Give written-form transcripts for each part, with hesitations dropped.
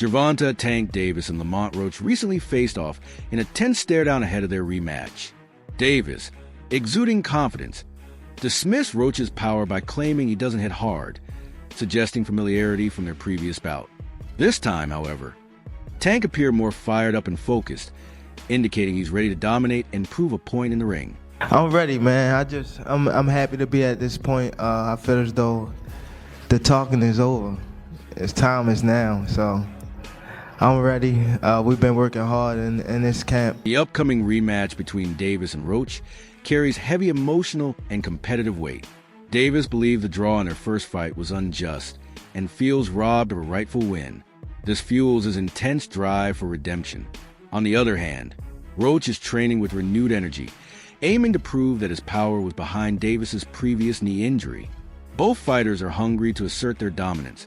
Gervonta, Tank Davis, and Lamont Roach recently faced off in a tense stare-down ahead of their rematch. Davis, exuding confidence, dismissed Roach's power by claiming he doesn't hit hard, suggesting familiarity from their previous bout. This time, however, Tank appeared more fired up and focused, indicating he's ready to dominate and prove a point in the ring. I'm ready, man. I'm happy to be at this point. I feel as though the talking is over. It's time is now, so I'm ready. We've been working hard in this camp. The upcoming rematch between Davis and Roach carries heavy emotional and competitive weight. Davis believed the draw in their first fight was unjust and feels robbed of a rightful win. This fuels his intense drive for redemption. On the other hand, Roach is training with renewed energy, aiming to prove that his power was behind Davis's previous knee injury. Both fighters are hungry to assert their dominance,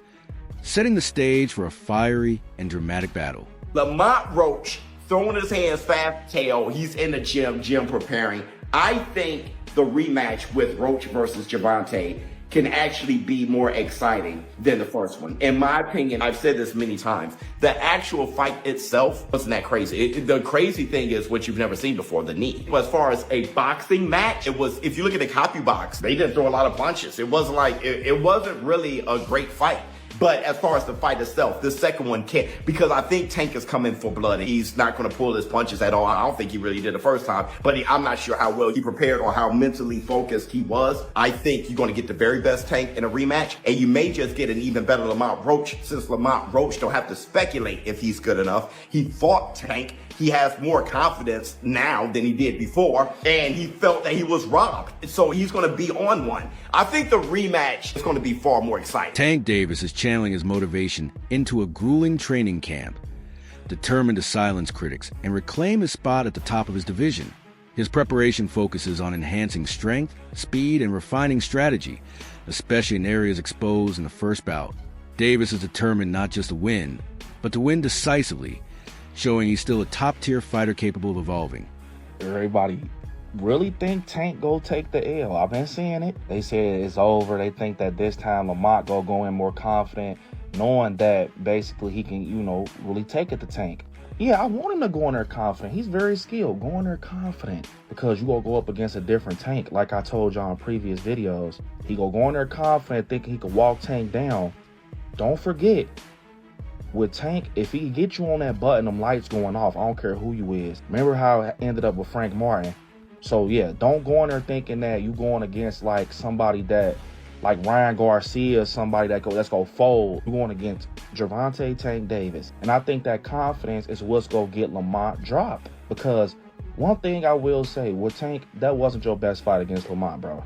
setting the stage for a fiery and dramatic battle. Lamont Roach throwing his hands fast tail. He's in the gym preparing. I think the rematch with Roach versus Gervonta can actually be more exciting than the first one. In my opinion, I've said this many times, the actual fight itself wasn't that crazy. The crazy thing is what you've never seen before, the knee. As far as a boxing match, it was, if you look at the copy box, they didn't throw a lot of punches. It wasn't like, it wasn't really a great fight. But as far as the fight itself, the second one can't, because I think Tank is coming for blood. He's not going to pull his punches at all. I don't think he really did the first time, but I'm not sure how well he prepared or how mentally focused he was. I think you're going to get the very best Tank in a rematch, and you may just get an even better Lamont Roach, since Lamont Roach don't have to speculate if he's good enough. He fought Tank. He has more confidence now than he did before, and he felt that he was robbed. So he's going to be on one. I think the rematch is going to be far more exciting. Tank Davis is channeling his motivation into a grueling training camp, determined to silence critics and reclaim his spot at the top of his division. His preparation focuses on enhancing strength, speed, and refining strategy, especially in areas exposed in the first bout. Davis is determined not just to win, but to win decisively, showing he's still a top-tier fighter capable of evolving. Everybody really think Tank go take the L. I've been seeing it. They say it's over. They think that this time Lamont go in more confident, knowing that basically he can, really take it to Tank. Yeah, I want him to go in there confident. He's very skilled. Go in there confident, because you gonna go up against a different Tank. Like I told y'all in previous videos, he go in there confident, thinking he could walk Tank down. Don't forget, with Tank, if he get you on that button, them lights going off, I don't care who you is. Remember how it ended up with Frank Martin? So yeah, don't go in there thinking that you going against like somebody that, like Ryan Garcia, somebody that's gonna fold. You're going against Gervonta Tank Davis. And I think that confidence is what's gonna get Lamont dropped. Because one thing I will say, with Tank, that wasn't your best fight against Lamont, bro.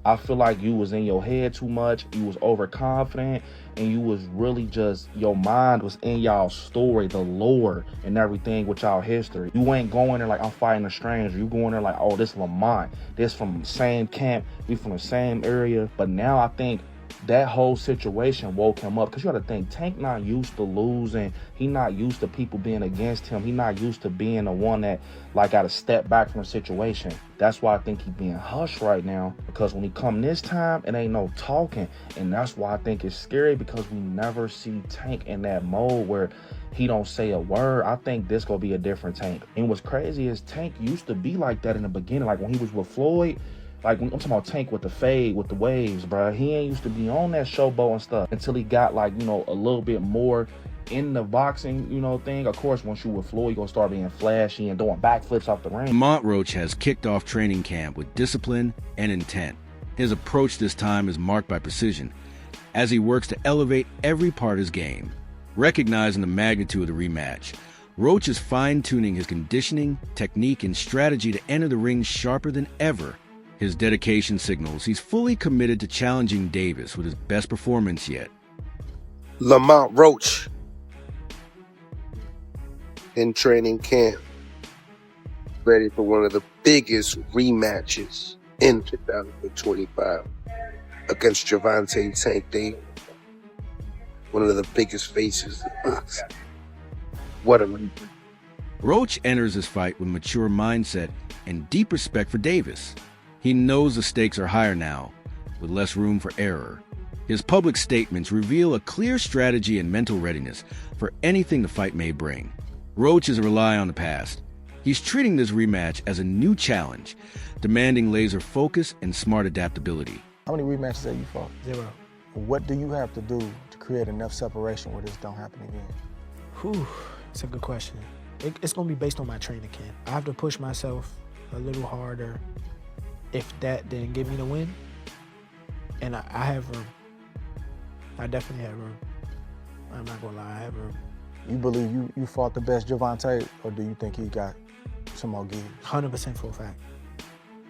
I feel like you was in your head too much, you was overconfident, and you was really just, your mind was in y'all story, the lore and everything with y'all history. You ain't going there like, I'm fighting a stranger. You going there like, oh, this Lamont, this from the same camp, we from the same area. But now I think that whole situation woke him up, because you got to think, Tank not used to losing. He not used to people being against him. He not used to being the one that like got to step back from a situation. That's why I think he being hushed right now, because when he come this time, it ain't no talking. And that's why I think it's scary, because we never see Tank in that mode where he don't say a word. I think this gonna be a different Tank. And what's crazy is Tank used to be like that in the beginning, like when he was with Floyd. Like, I'm talking about Tank with the fade, with the waves, bro. He ain't used to be on that showboat and stuff until he got, like, a little bit more in the boxing, thing. Of course, once you with Floyd, you're going to start being flashy and doing backflips off the ring. Lamont Roach has kicked off training camp with discipline and intent. His approach this time is marked by precision, as he works to elevate every part of his game. Recognizing the magnitude of the rematch, Roach is fine-tuning his conditioning, technique, and strategy to enter the ring sharper than ever. His dedication signals he's fully committed to challenging Davis with his best performance yet. Lamont Roach in training camp, ready for one of the biggest rematches in 2025 against Gervonta Tank Davis, one of the biggest faces in boxing. What a rematch. Roach enters his fight with mature mindset and deep respect for Davis. He knows the stakes are higher now, with less room for error. His public statements reveal a clear strategy and mental readiness for anything the fight may bring. Roach is a rely on the past. He's treating this rematch as a new challenge, demanding laser focus and smart adaptability. How many rematches have you fought? 0. What do you have to do to create enough separation where this don't happen again? Whew, it's a good question. It's gonna be based on my training camp. I have to push myself a little harder if that didn't give me the win. And I have room. I definitely have room. I'm not gonna lie, I have room. You believe you fought the best Gervonta, or do you think he got some more gives? 100% for a fact.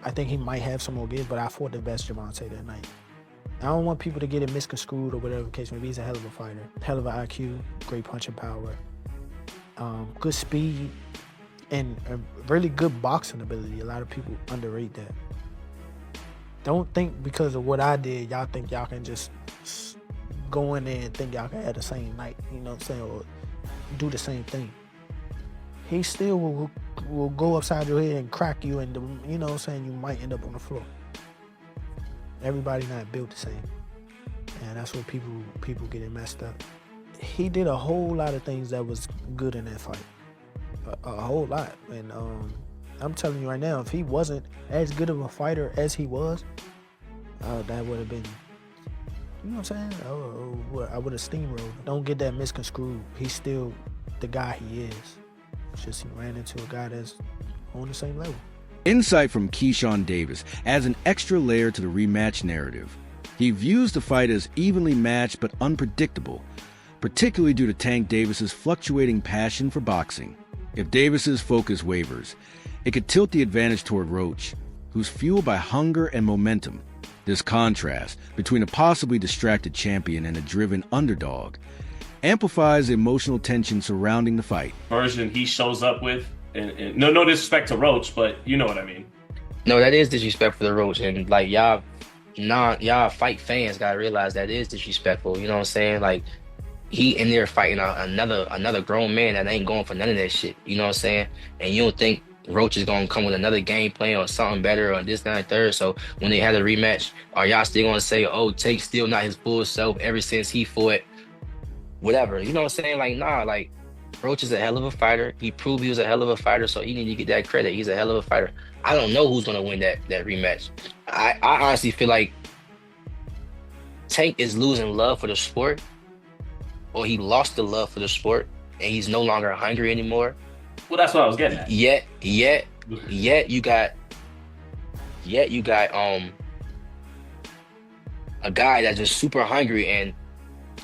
I think he might have some more gives, but I fought the best Gervonta that night. I don't want people to get it misconstrued or whatever the case may be. He's a hell of a fighter, hell of an IQ, great punching power, good speed, and a really good boxing ability. A lot of people underrate that. Don't think because of what I did, y'all think y'all can just go in there and think y'all can have the same night, you know what I'm saying, or do the same thing. He still will go upside your head and crack you, and you know what I'm saying, you might end up on the floor. Everybody not built the same, and that's where people get it messed up. He did a whole lot of things that was good in that fight, a whole lot, and I'm telling you right now, if he wasn't as good of a fighter as he was, that would have been, you know what I'm saying? I would have steamrolled. Don't get that misconstrued. He's still the guy he is. It's just he ran into a guy that's on the same level. Insight from Keyshawn Davis adds an extra layer to the rematch narrative. He views the fight as evenly matched but unpredictable, particularly due to Tank Davis's fluctuating passion for boxing. If Davis's focus wavers, it could tilt the advantage toward Roach, who's fueled by hunger and momentum. This contrast between a possibly distracted champion and a driven underdog amplifies the emotional tension surrounding the fight. Version he shows up with, and no disrespect to Roach, but you know what I mean. No, that is disrespectful to Roach, and like y'all fight fans gotta realize that is disrespectful. You know what I'm saying? Like, he in there fighting another grown man that ain't going for none of that shit. You know what I'm saying? And you don't think Roach is gonna come with another game plan or something better or this, that, and third? So when they had a rematch, are y'all still gonna say, oh, Take's still not his full self ever since he fought whatever? You know what I'm saying? Like, nah, like, Roach is a hell of a fighter. He proved he was a hell of a fighter, so he need to get that credit. He's a hell of a fighter. I don't know who's gonna win that rematch. I honestly feel like Tank is losing love for the sport, or he lost the love for the sport, and he's no longer hungry anymore. Well, that's what I was getting at. Yet you got a guy that's just super hungry and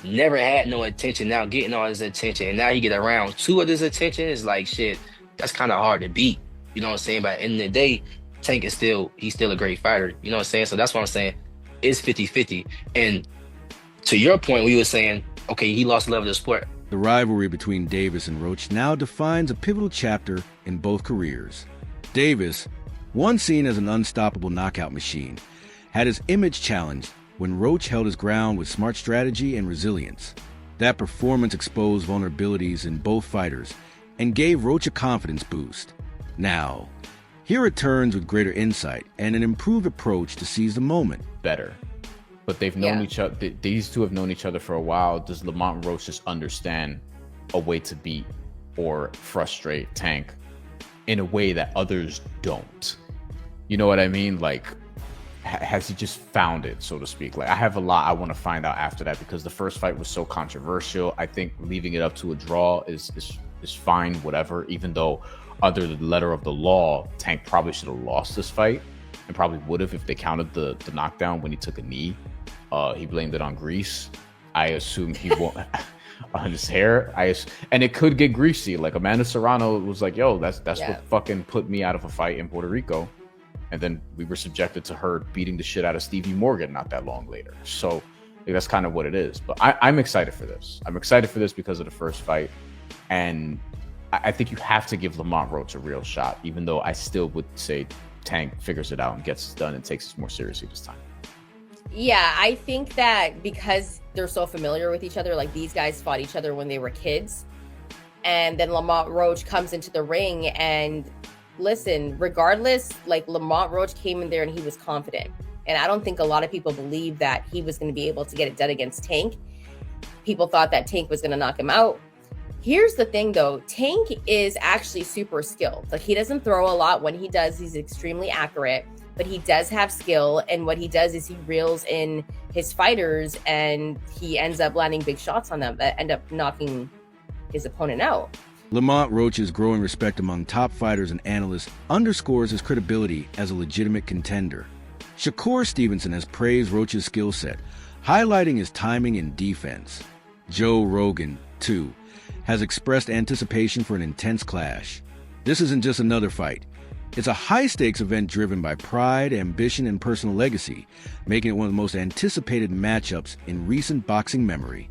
never had no attention, now getting all his attention, and now he get around 2 of his attention. Is like, shit, that's kind of hard to beat. You know what I'm saying? But at the end of the day, Tank is he's still a great fighter. You know what I'm saying? So that's what I'm saying. It's 50-50. And to your point, we were saying, okay, he lost the love of the sport. The rivalry between Davis and Roach now defines a pivotal chapter in both careers. Davis, once seen as an unstoppable knockout machine, had his image challenged when Roach held his ground with smart strategy and resilience. That performance exposed vulnerabilities in both fighters and gave Roach a confidence boost. Now, he returns with greater insight and an improved approach to seize the moment. Better. But they've known each other. These two have known each other for a while. Does Lamont Roach just understand a way to beat or frustrate Tank in a way that others don't? You know what I mean? Like, has he just found it, so to speak? Like, I have a lot I want to find out after that, because the first fight was so controversial. I think leaving it up to a draw is fine, whatever, even though under the letter of the law, Tank probably should have lost this fight, and probably would have if they counted the knockdown when he took a knee. He blamed it on grease. I assume he won't on his hair. And it could get greasy. Like, Amanda Serrano was like, yo, that's what fucking put me out of a fight in Puerto Rico. And then we were subjected to her beating the shit out of Stevie Morgan not that long later. So that's kind of what it is. But I'm excited for this. I'm excited for this because of the first fight. And I think you have to give Lamont Roach a real shot, even though I still would say Tank figures it out and gets it done and takes it more seriously this time. Yeah, I think that because they're so familiar with each other, like, these guys fought each other when they were kids, and then Lamont Roach comes into the ring, and listen, regardless, like, Lamont Roach came in there and he was confident. And I don't think a lot of people believed that he was going to be able to get it done against Tank. People thought that Tank was going to knock him out. Here's the thing though, Tank is actually super skilled. Like, he doesn't throw a lot. When he does, he's extremely accurate, but he does have skill. And what he does is he reels in his fighters and he ends up landing big shots on them that end up knocking his opponent out. Lamont Roach's growing respect among top fighters and analysts underscores his credibility as a legitimate contender. Shakur Stevenson has praised Roach's skill set, highlighting his timing and defense. Joe Rogan, too, has expressed anticipation for an intense clash. This isn't just another fight. It's a high-stakes event driven by pride, ambition, and personal legacy, making it one of the most anticipated matchups in recent boxing memory.